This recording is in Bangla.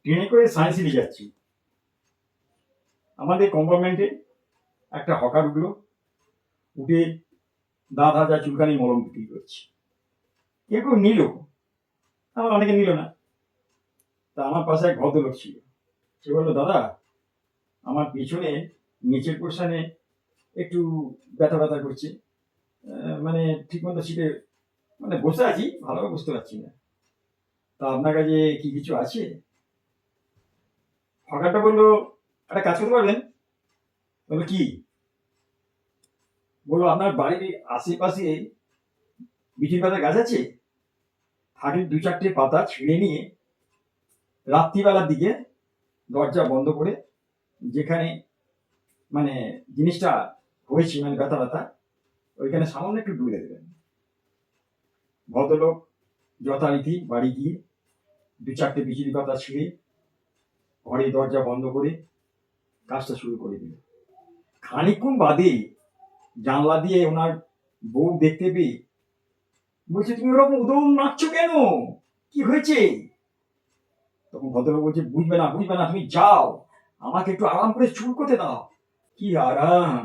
ট্রেনে করে সায়েন্স সিটি যাচ্ছি। আমাদের কম্পার্টমেন্টে একটা হকার উঠলো, উঠে দাঁত হাজা চুলকানি মলম বিক্রি করছে। কেউ কেউ নিল, আমার অনেকে নিল না। তা আমার পাশে এক ভদ্রলোক ছিল, সে বললো, দাদা আমার পিছনে নিচের পোর্শনে একটু ব্যথা ব্যথা করছে, মানে ঠিক মতো সিটে মানে বসে আছি, ভালোভাবে বুঝতে পারছি না, তা আপনার কাছে কি কিছু আছে? হকারটা বললো, একটা কাজ করতে পারবেন? বললো, কি? বললো, আপনার বাড়ির আশেপাশে বিচির পাতা গাছ আছে? থাকের দু চারটে পাতা ছিঁড়ে নিয়ে রাত্রিবেলার দিকে দরজা বন্ধ করে যেখানে মানে জিনিসটা হয়েছে, মানে ব্যথা ব্যথা, ওইখানে সামান্য একটু ডুলে দেবেন। ভদ্রলোক যথারীতি বাড়ি গিয়ে দু চারটে বিচিরি পাতা ছিঁড়ে ঘরে দরজা বন্ধ করে কাজটা শুরু করে দিল। খানিকক্ষণ বাদে জানলা দিয়ে ওনার বউ দেখতে পেয়ে বলছে, তুমি ওরকম উদম নাচছো কেন, কি হয়েছে? তখন ভদ্রলোক বলছে, বুঝবে না বুঝবে না, তুমি যাও, আমাকে একটু আরাম করে চুল করতে দাও। কি আরাম!